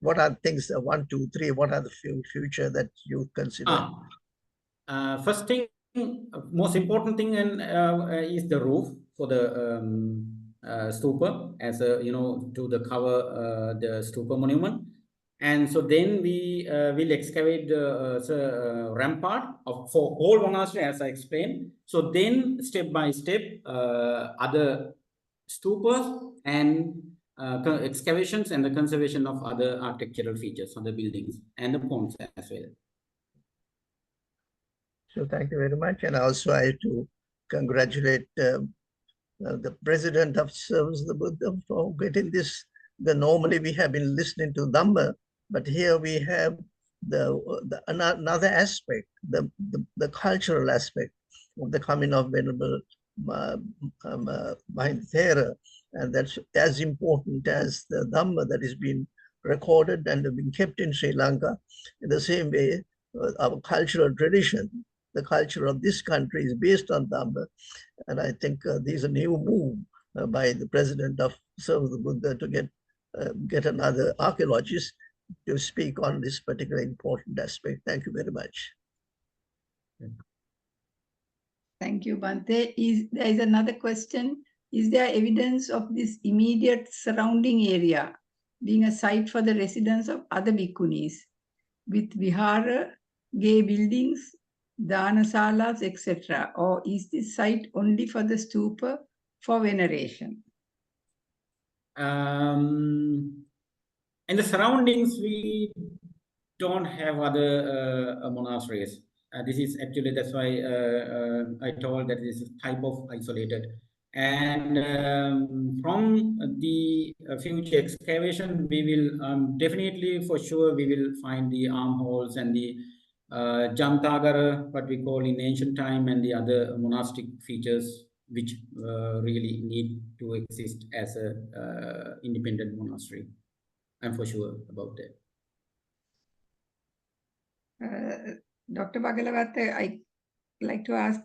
What are things, 1, 2, 3, what are the future that you consider? First thing, most important thing is the roof for the stupa, as a, you know, to the cover the stupa monument. And so then we will excavate the rampart for whole monastery, as I explained. So then step by step, other stupas and excavations and the conservation of other architectural features on the buildings and the ponds as well. So thank you very much. And also I have to congratulate the president of Service the Buddha for getting this. Normally we have been listening to Dhamma, but here we have another aspect, the cultural aspect of the coming of Venerable Mihintale, and that's as important as the Dhamma that is being recorded and been kept in Sri Lanka. In the same way, our cultural tradition, the culture of this country is based on Dhamma. And I think there's a new move by the president of Service the Buddha to get another archaeologist to speak on this particular important aspect. Thank you very much. Thank you, Bhante. There is another question. Is there evidence of this immediate surrounding area being a site for the residence of other bhikkhunis with vihara, gay buildings, dhanasalas, etc.? Or is this site only for the stupa for veneration? In the surroundings, we don't have other monasteries. This is actually, that's why I told that this is type of isolated. And from the future excavation, we will definitely, for sure, we will find the armholes and the Jantagara, what we call in ancient time, and the other monastic features which really need to exist as a independent monastery. I'm for sure about that. Dr. Wagalawatta, I like to ask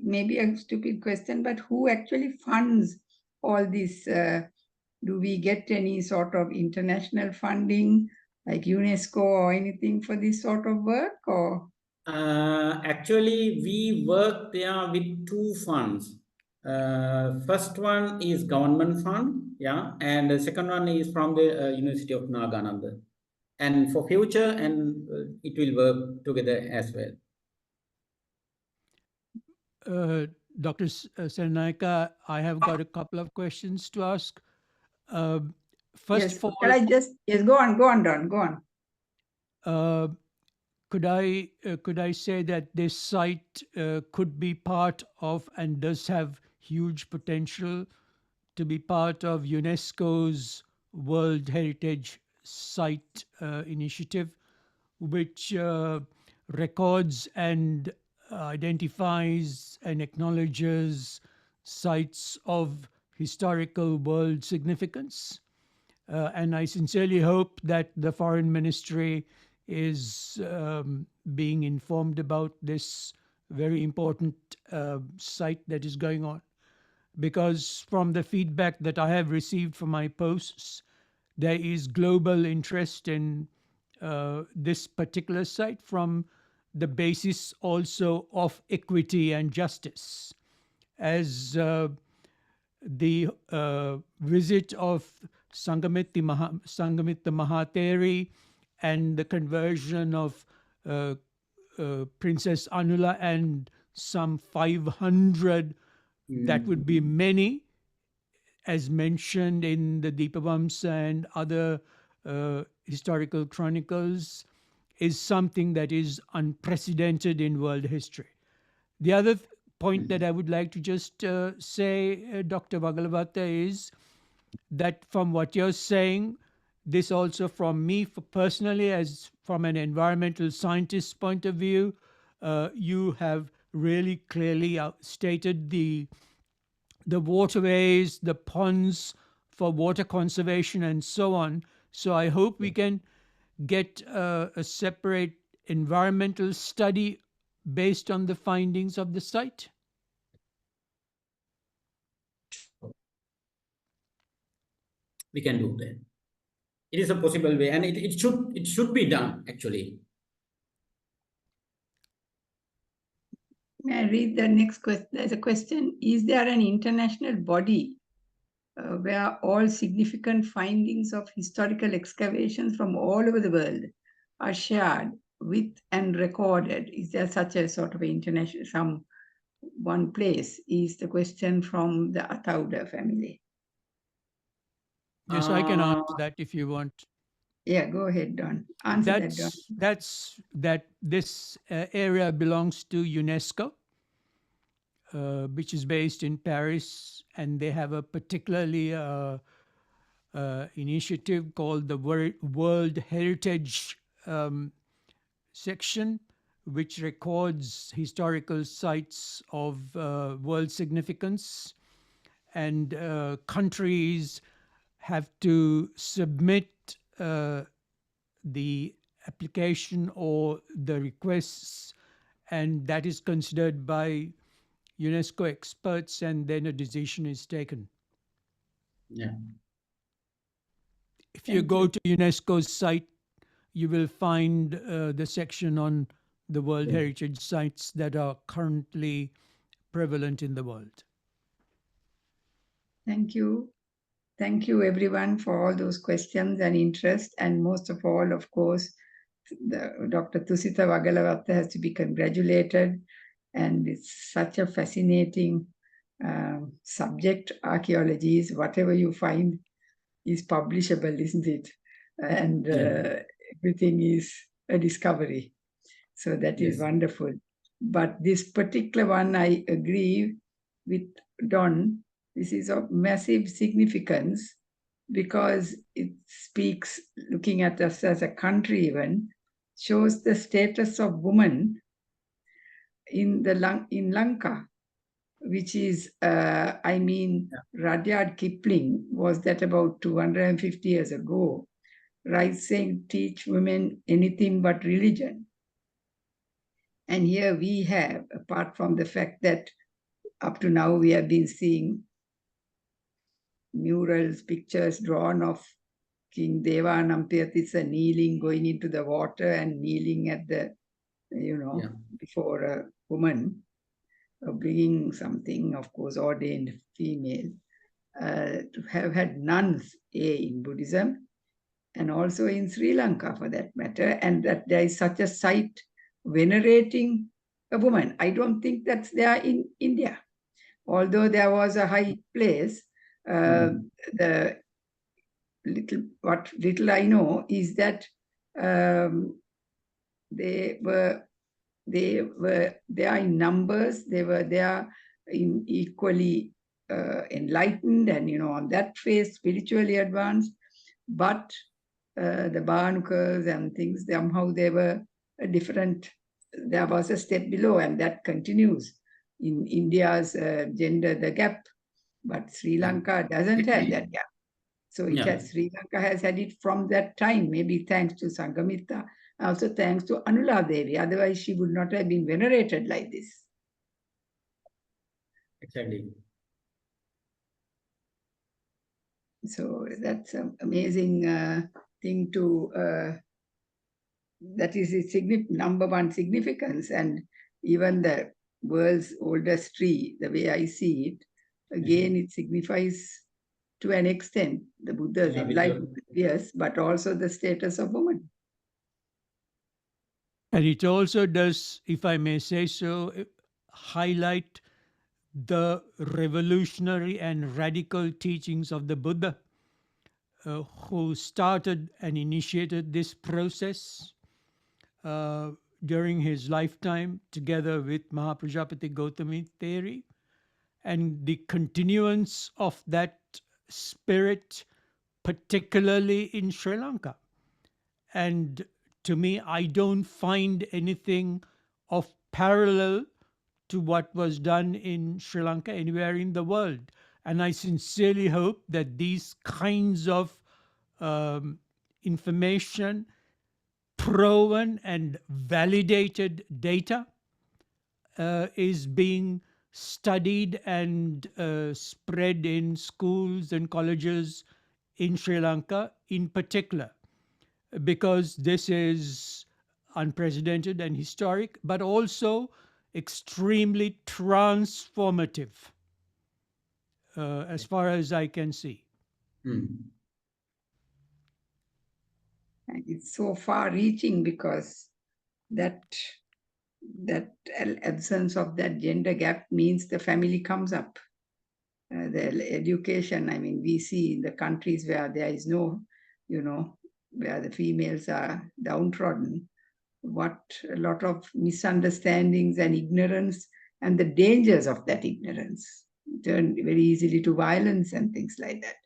maybe a stupid question, but who actually funds all this? Do we get any sort of international funding like UNESCO or anything for this sort of work? Or actually, we work there with two funds. First one is government fund, and the second one is from the University of Nagananda. And for future, and it will work together as well. Dr. Saranaika, I have got a couple of questions to ask. First yes, of all, go on, Don, go on. Could I say that this site could be part of and does have huge potential to be part of UNESCO's World Heritage Site initiative, which records and identifies and acknowledges sites of historical world significance? And I sincerely hope that the Foreign Ministry is being informed about this very important site that is going on. Because from the feedback that I have received from my posts, there is global interest in this particular site from the basis also of equity and justice. As the visit of Sanghamitta Mahatheri and the conversion of Princess Anula and some 500, that would be many, as mentioned in the Deepavamsa and other historical chronicles, is something that is unprecedented in world history. The other point that I would like to just say, Dr. Wagalawatta, is that from what you're saying, this also from me personally, as from an environmental scientist point of view, you have really clearly stated the waterways, the ponds for water conservation and so on. So I hope we can get a separate environmental study based on the findings of the site. We can do that. It is a possible way, and it should be done actually. May I read the next question? There's a question: is there an international body where all significant findings of historical excavations from all over the world are shared with and recorded? Is there such a sort of international, one place? Is the question from the Athauda family. Yes, I can answer that if you want. Yeah, go ahead, Don. Answer that, Don. This area belongs to UNESCO, which is based in Paris, and they have a particularly initiative called the World Heritage section, which records historical sites of world significance, and countries have to submit the application or the requests, and that is considered by UNESCO experts, and then a decision is taken. Yeah. If you go to UNESCO's site, you will find the section on the World Heritage sites that are currently prevalent in the world. Thank you. Thank you, everyone, for all those questions and interest. And most of all, of course, Dr. Thusitha Wagalawatta has to be congratulated. And it's such a fascinating subject. Archaeology is whatever you find is publishable, isn't it? And everything is a discovery. So that is wonderful. But this particular one, I agree with Don. This is of massive significance because it speaks, looking at us as a country even, shows the status of women in Lanka, which is, Rudyard Kipling was that about 250 years ago, right, saying, teach women anything but religion. And here we have, apart from the fact that up to now we have been seeing murals, pictures drawn of King Devanampiyathissa kneeling, going into the water and kneeling at the, before a woman, bringing something, of course, ordained female, to have had nuns, in Buddhism, and also in Sri Lanka for that matter, and that there is such a site venerating a woman. I don't think that's there in India. Although there was a high place, the little I know is that they were there in numbers. They were there in equally enlightened and on that phase spiritually advanced. But the Bhanukas and things, somehow they were a different. There was a step below, and that continues in India's gender, the gap. But Sri Lanka doesn't have that gap. So Sri Lanka has had it from that time, maybe thanks to Sanghamitta, also thanks to Anula Devi. Otherwise, she would not have been venerated like this. Exactly. So that's an amazing thing to, that is its number one significance. And even the world's oldest tree, the way I see it, again, it signifies to an extent the Buddha's enlightenment, yes, but also the status of woman. And it also does, if I may say so, highlight the revolutionary and radical teachings of the Buddha, who started and initiated this process during his lifetime, together with Mahaprajapati Gautami Theri, and the continuance of that spirit, particularly in Sri Lanka. And to me, I don't find anything of parallel to what was done in Sri Lanka anywhere in the world. And I sincerely hope that these kinds of information, proven and validated data is being studied and spread in schools and colleges in Sri Lanka in particular, because this is unprecedented and historic, but also extremely transformative as far as I can see. And it's so far-reaching because that absence of that gender gap means the family comes up. The education, I mean, we see in the countries where there is no, where the females are downtrodden, what a lot of misunderstandings and ignorance and the dangers of that ignorance turn very easily to violence and things like that.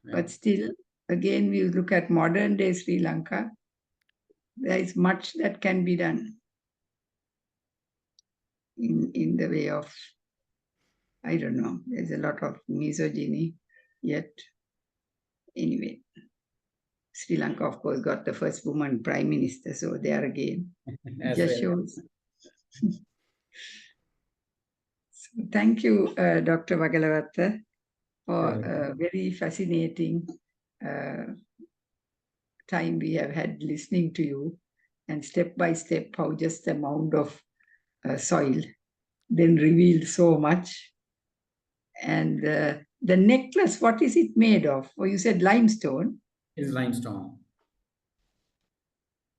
Right. But still, again, we look at modern day Sri Lanka, there is much that can be done in the way of, I don't know, there's a lot of misogyny yet. Anyway, Sri Lanka, of course, got the first woman prime minister, so there again, just shows. So thank you, Dr. Wagalawatta, for a very fascinating time we have had listening to you, and step by step how just a mound of soil then revealed so much. And the necklace, what is it made of? Oh, you said limestone. It's limestone.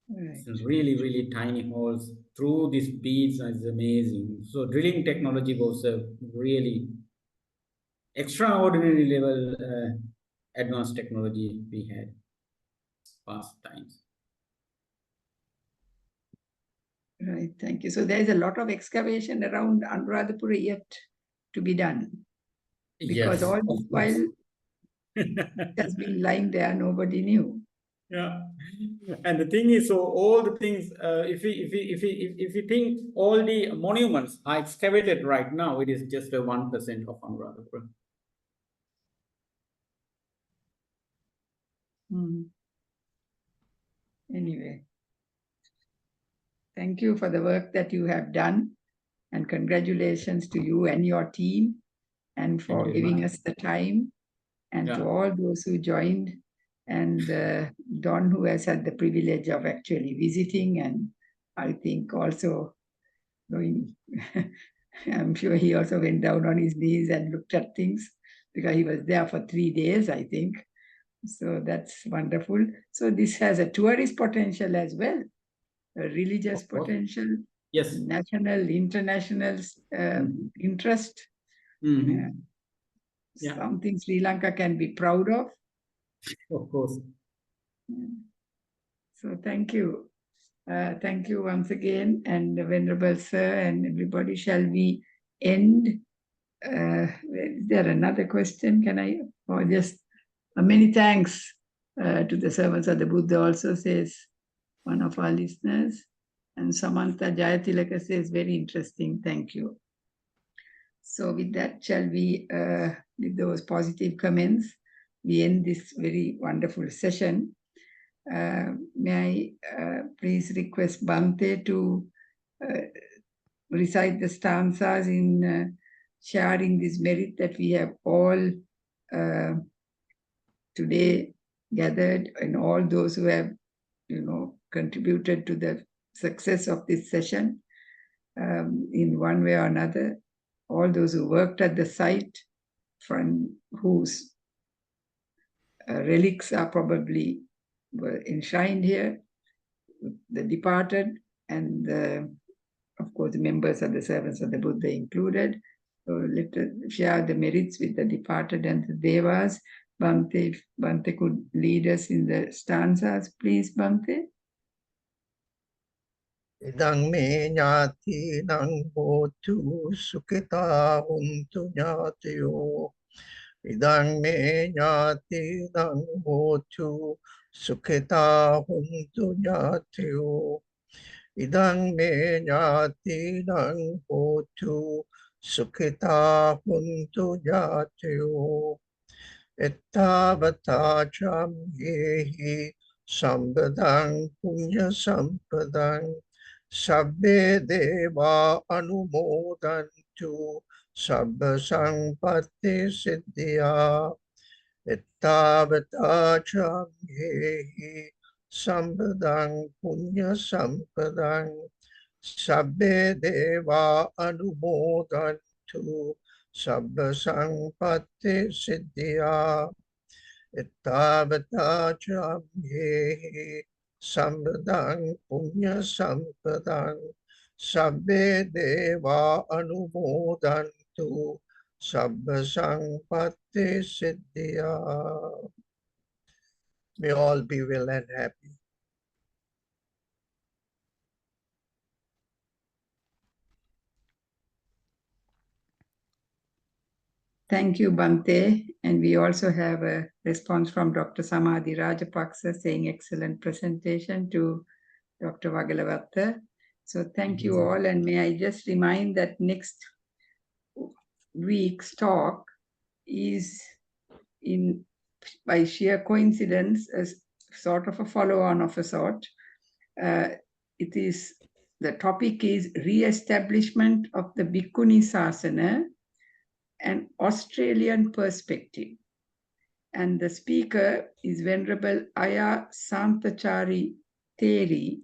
Right. It's really, really tiny holes through these beads is amazing. So drilling technology was a really extraordinary level advanced technology we had past times. Right, thank you. So there is a lot of excavation around Anuradhapura yet to be done. Because yes, all this while it has been lying there, nobody knew. Yeah, and the thing is, so all the things, if we think all the monuments are excavated right now, it is just 1% of Anuradhapura. Anyway, thank you for the work that you have done, and congratulations to you and your team, and for giving us the time, and to all those who joined, and Don, who has had the privilege of actually visiting, and I think also going, I'm sure he also went down on his knees and looked at things, because he was there for 3 days, I think. So that's wonderful. So this has a tourist potential as well, a religious potential, yes, national, international interest. Something Sri Lanka can be proud of. Of course. So thank you. Thank you once again, and the Venerable Sir and everybody. Shall we end? Is there another question? Can I, or just many thanks to the servants of the Buddha also, says one of our listeners. And Samantha Jayatilaka says, very interesting, thank you. So with that, shall we, with those positive comments, we end this very wonderful session. May I please request Bhante to recite the stanzas in sharing this merit that we have all today gathered, and all those who have, contributed to the success of this session in one way or another. All those who worked at the site, from whose relics are probably were enshrined here, the departed, and of course the members of the servants of the Buddha included. So let us share the merits with the departed and the devas. Bhante, if Bhante could lead us in the stanzas, please, Bhante. Idang me nyati nang hotu sukita huntu nyatiyo. Idang me nyati nang hotu sukita huntu nyatiyo. Idang me nyati nang hotu sukita huntu nyatiyo. Ettavata cham yehi sambadang punya sampadang. Sabbe deva anumodantu sabba sampatti siddhya. Ettavata cham yehi sambadang punya sampadang. Sabbe deva anumodantu sabba sampatti siddhya. Ettavata cham yehi sambadang punya sampadang. Sabbe deva anumodantu sabba sampatti siddhya. May all be well and happy. Thank you, Bhante. And we also have a response from Dr. Samadhi Rajapaksa saying excellent presentation to Dr. Wagalawatta. So thank you all. And may I just remind that next week's talk is by sheer coincidence, a sort of a follow-on of a sort. The topic is re-establishment of the Bhikkhuni Sasana, an Australian perspective. And the speaker is Venerable Aya Santachari Theri,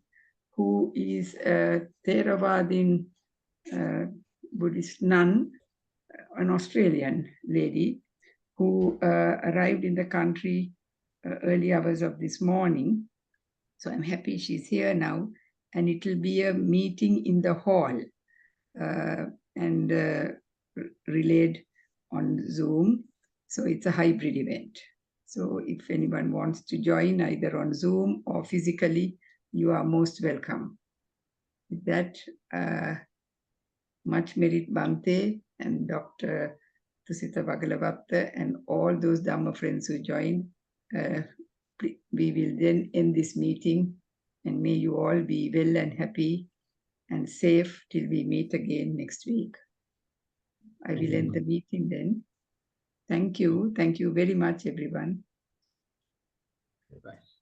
who is a Theravadin Buddhist nun, an Australian lady who arrived in the country early hours of this morning. So I'm happy she's here now. And it will be a meeting in the hall and relayed on Zoom. So it's a hybrid event. So if anyone wants to join either on Zoom or physically, you are most welcome. With that, much merit Bhante and Dr. Thusitha Wagalawatta and all those Dhamma friends who joined. We will then end this meeting, and may you all be well and happy and safe till we meet again next week. I will end the meeting then. Thank you. Thank you very much, everyone. Bye.